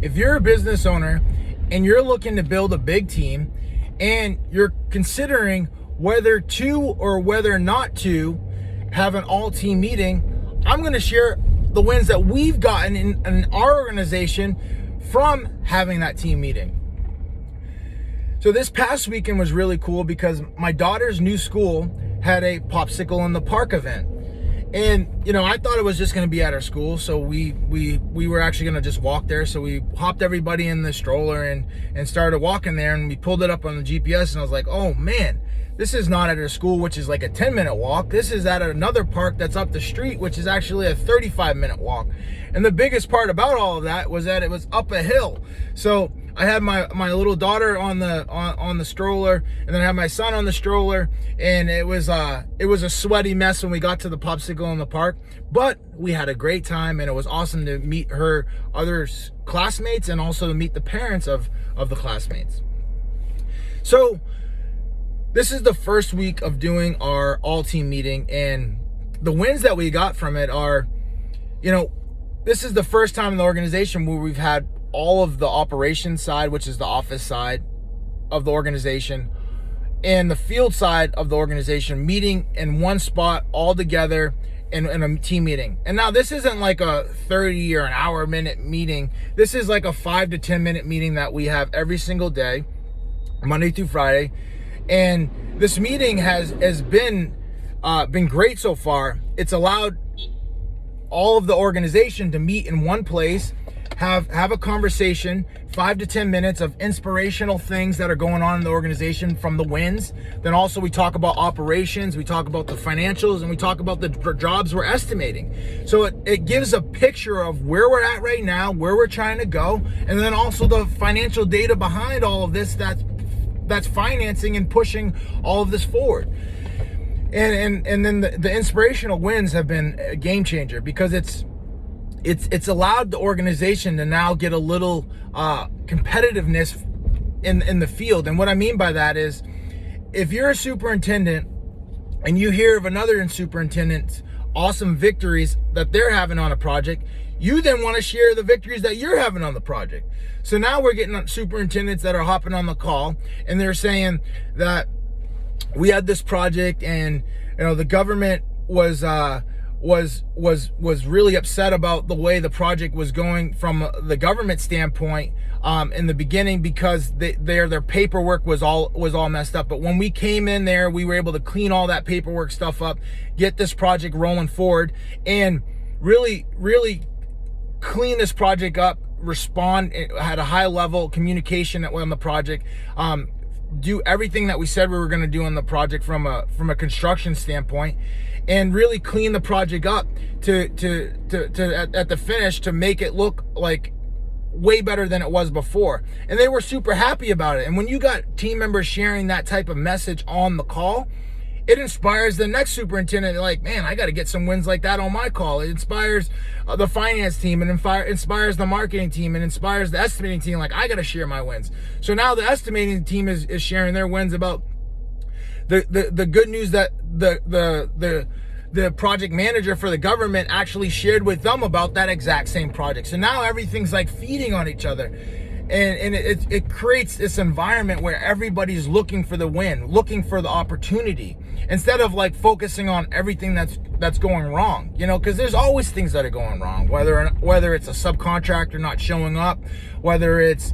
if you're a business owner and you're looking to build a big team and you're considering whether to or whether not to have an all-team meeting, I'm going to share the wins that we've gotten in our organization from having that team meeting. So this past weekend was really cool because my daughter's new school had a popsicle in the park event. And, I thought it was just going to be at our school. So we were actually going to just walk there. So we hopped everybody in the stroller and started walking there, and we pulled it up on the GPS, and I was like, oh man, this is not at our school, which is like a 10-minute walk. This is at another park that's up the street, which is actually a 35-minute walk. And the biggest part about all of that was that it was up a hill. So I had my little daughter on the stroller, and then I had my son on the stroller, and it was a sweaty mess when we got to the popsicle in the park, but we had a great time, and it was awesome to meet her other classmates and also to meet the parents of the classmates. So this is the first week of doing our all-team meeting, and the wins that we got from it are, this is the first time in the organization where we've had all of the operations side, which is the office side of the organization, and the field side of the organization meeting in one spot all together in a team meeting. And now this isn't like a 30 or an hour minute meeting. This is like a 5 to 10 minute meeting that we have every single day, Monday through Friday. And this meeting has been great so far. It's allowed all of the organization to meet in one place, have a conversation, 5 to 10 minutes of inspirational things that are going on in the organization from the wins. Then also we talk about operations, we talk about the financials, and we talk about the jobs we're estimating. So it gives a picture of where we're at right now, where we're trying to go, and then also the financial data behind all of this that's financing and pushing all of this forward. And then the inspirational wins have been a game changer, because it's allowed the organization to now get a little competitiveness in the field. And what I mean by that is, if you're a superintendent and you hear of another superintendent's awesome victories that they're having on a project, you then want to share the victories that you're having on the project. So now we're getting superintendents that are hopping on the call, and they're saying that we had this project, and the government was really upset about the way the project was going from the government standpoint in the beginning, because their paperwork was all messed up. But when we came in there, we were able to clean all that paperwork stuff up, get this project rolling forward, and really clean this project up, respond at a high level communication on the project, do everything that we said we were going to do on the project from a construction standpoint, and really clean the project up to at the finish to make it look like way better than it was before. And they were super happy about it. And when you got team members sharing that type of message on the call, it inspires the next superintendent. They're like, man, I got to get some wins like that on my call. It inspires the finance team, and inspires the marketing team, and inspires the estimating team. Like, I got to share my wins. So now the estimating team is sharing their wins about the good news that the project manager for the government actually shared with them about that exact same project. So now everything's like feeding on each other. And it creates this environment where everybody's looking for the win, looking for the opportunity, instead of like focusing on everything that's going wrong, because there's always things that are going wrong, whether it's a subcontractor not showing up, whether it's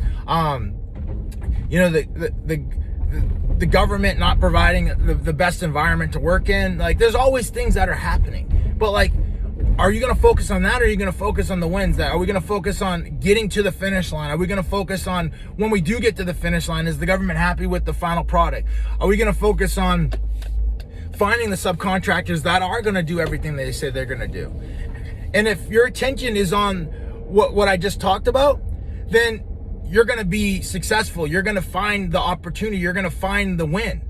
the government not providing the best environment to work in. Like, there's always things that are happening, but like, are you going to focus on that, or are you going to focus on the wins? Are we going to focus on getting to the finish line? Are we going to focus on, when we do get to the finish line, is the government happy with the final product? Are we going to focus on finding the subcontractors that are going to do everything they say they're going to do? And if your attention is on what I just talked about, then you're going to be successful. You're going to find the opportunity. You're going to find the win.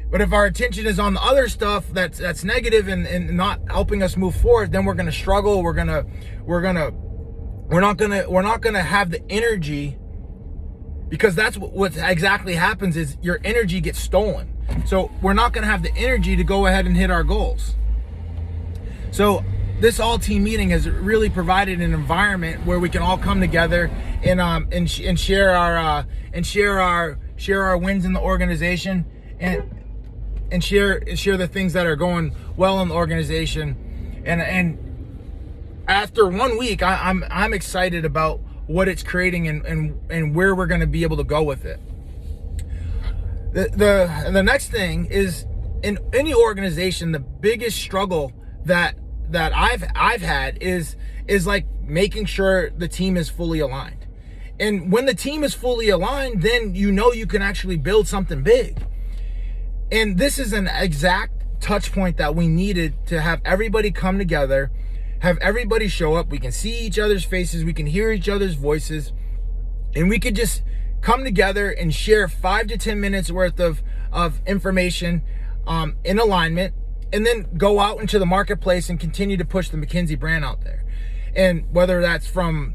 But if our attention is on the other stuff that's negative and not helping us move forward, then we're going to struggle. We're not going to have the energy, because that's what exactly happens is your energy gets stolen. So we're not going to have the energy to go ahead and hit our goals. So this all team meeting has really provided an environment where we can all come together and share our wins in the organization and share the things that are going well in the organization. And after 1 week, I'm excited about what it's creating and where we're going to be able to go with it. The next thing is, in any organization, the biggest struggle that I've had is like making sure the team is fully aligned. And when the team is fully aligned, then you can actually build something big. And this is an exact touch point that we needed to have everybody come together, have everybody show up. We can see each other's faces, we can hear each other's voices, and we could just come together and share 5 to 10 minutes worth of information in alignment, and then go out into the marketplace and continue to push the McKinsey brand out there. And whether that's from,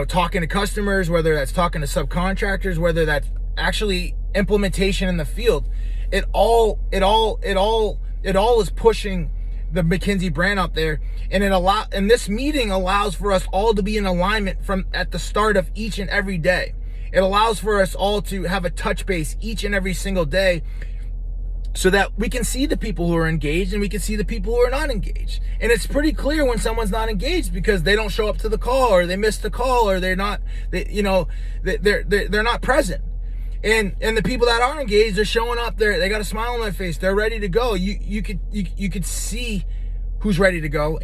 talking to customers, whether that's talking to subcontractors, whether that's actually implementation in the field, it all is pushing the McKinsey brand out there. And this meeting allows for us all to be in alignment from at the start of each and every day. It allows for us all to have a touch base each and every single day, so that we can see the people who are engaged and we can see the people who are not engaged. And it's pretty clear when someone's not engaged because they don't show up to the call, or they missed the call, or they're not present. And the people that are engaged, they're showing up there. They got a smile on their face. They're ready to go. You could see who's ready to go,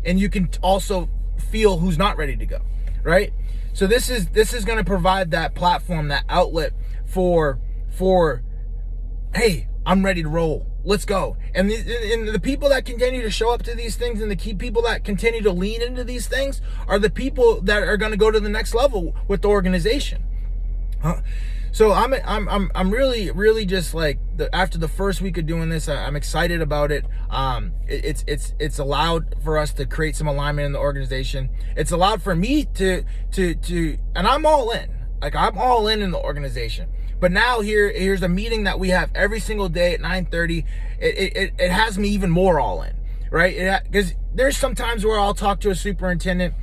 and you can also feel who's not ready to go, right? So this is going to provide that platform, that outlet for hey, I'm ready to roll. Let's go. And the people that continue to show up to these things, and the key people that continue to lean into these things, are the people that are going to go to the next level with the organization. So I'm really just like, after the first week of doing this, I'm excited about it. It's allowed for us to create some alignment in the organization. It's allowed for me to and I'm all in. Like, I'm all in the organization. But now here's a meeting that we have every single day at 9:30. It has me even more all in, right? Because there's some times where I'll talk to a superintendent,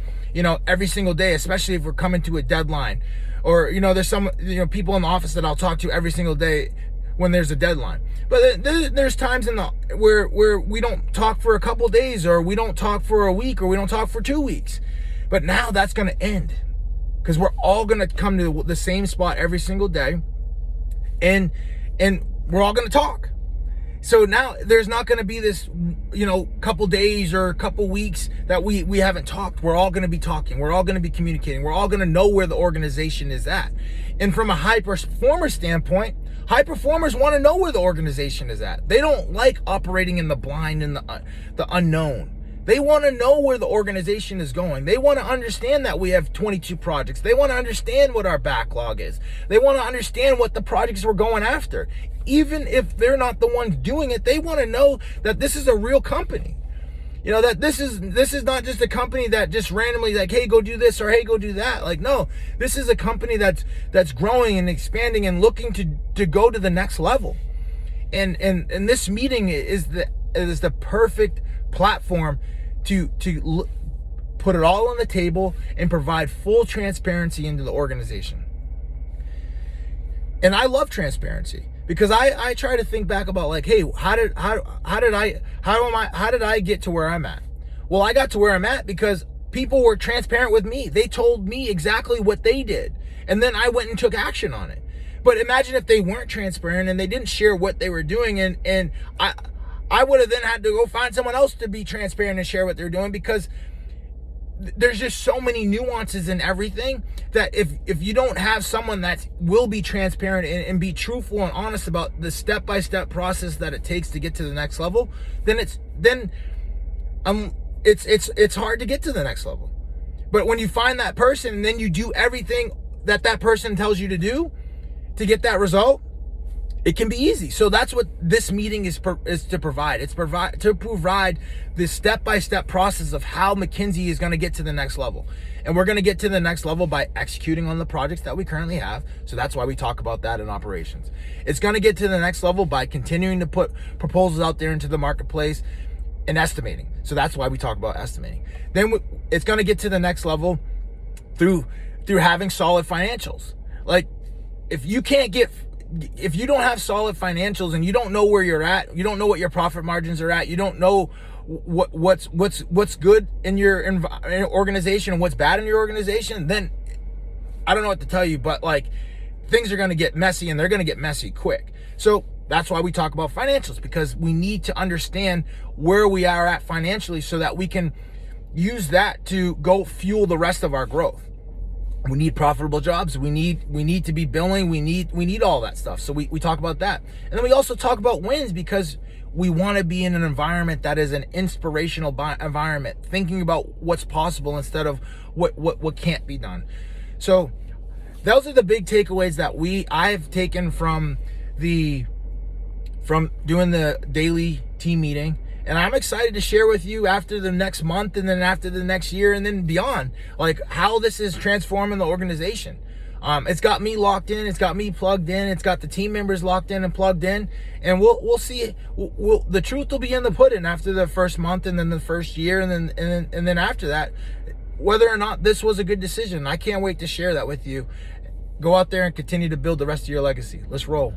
every single day, especially if we're coming to a deadline. Or, there's some, people in the office that I'll talk to every single day when there's a deadline. But there's times where we don't talk for a couple days, or we don't talk for a week, or we don't talk for 2 weeks. But now that's going to end, because we're all going to come to the same spot every single day. And we're all going to talk. So now there's not going to be this, couple days or a couple weeks that we haven't talked. We're all going to be talking. We're all going to be communicating. We're all going to know where the organization is at. And from a high performer standpoint, high performers want to know where the organization is at. They don't like operating in the blind and the unknown. They want to know where the organization is going. They want to understand that we have 22 projects. They want to understand what our backlog is. They want to understand what the projects we're going after. Even if they're not the ones doing it, they want to know that this is a real company. That this is not just a company that just randomly like, hey, go do this, or hey, go do that. Like, no, this is a company that's growing and expanding and looking to go to the next level. And this meeting is the perfect platform to put it all on the table and provide full transparency into the organization. And I love transparency, because I try to think back about, like, hey, how did I get to where I'm at? Well, I got to where I'm at because people were transparent with me. They told me exactly what they did, and then I went and took action on it. But imagine if they weren't transparent and they didn't share what they were doing, and I would have then had to go find someone else to be transparent and share what they're doing, because there's just so many nuances in everything that if you don't have someone that will be transparent and be truthful and honest about the step-by-step process that it takes to get to the next level, then it's hard to get to the next level. But when you find that person and then you do everything that person tells you to do to get that result, it can be easy. So that's what this meeting is to provide. It's to provide this step-by-step process of how McKinsey is going to get to the next level. And we're going to get to the next level by executing on the projects that we currently have. So that's why we talk about that in operations. It's going to get to the next level by continuing to put proposals out there into the marketplace, and estimating. So that's why we talk about estimating. Then it's going to get to the next level through having solid financials. Like if you don't have solid financials and you don't know where you're at, you don't know what your profit margins are at, you don't know what's good in your organization and what's bad in your organization, then I don't know what to tell you, but like things are going to get messy, and they're going to get messy quick. So that's why we talk about financials, because we need to understand where we are at financially so that we can use that to go fuel the rest of our growth. We need profitable jobs. We need to be billing. We need all that stuff. So we talk about that. And then we also talk about wins, because we want to be in an environment that is an inspirational environment, thinking about what's possible instead of what can't be done. So those are the big takeaways that I've taken from doing the daily team meeting. And I'm excited to share with you after the next month, and then after the next year, and then beyond, like how this is transforming the organization. It's got me locked in. It's got me plugged in. It's got the team members locked in and plugged in. And we'll see. The truth will be in the pudding after the first month, and then the first year, and then after that, whether or not this was a good decision. I can't wait to share that with you. Go out there and continue to build the rest of your legacy. Let's roll.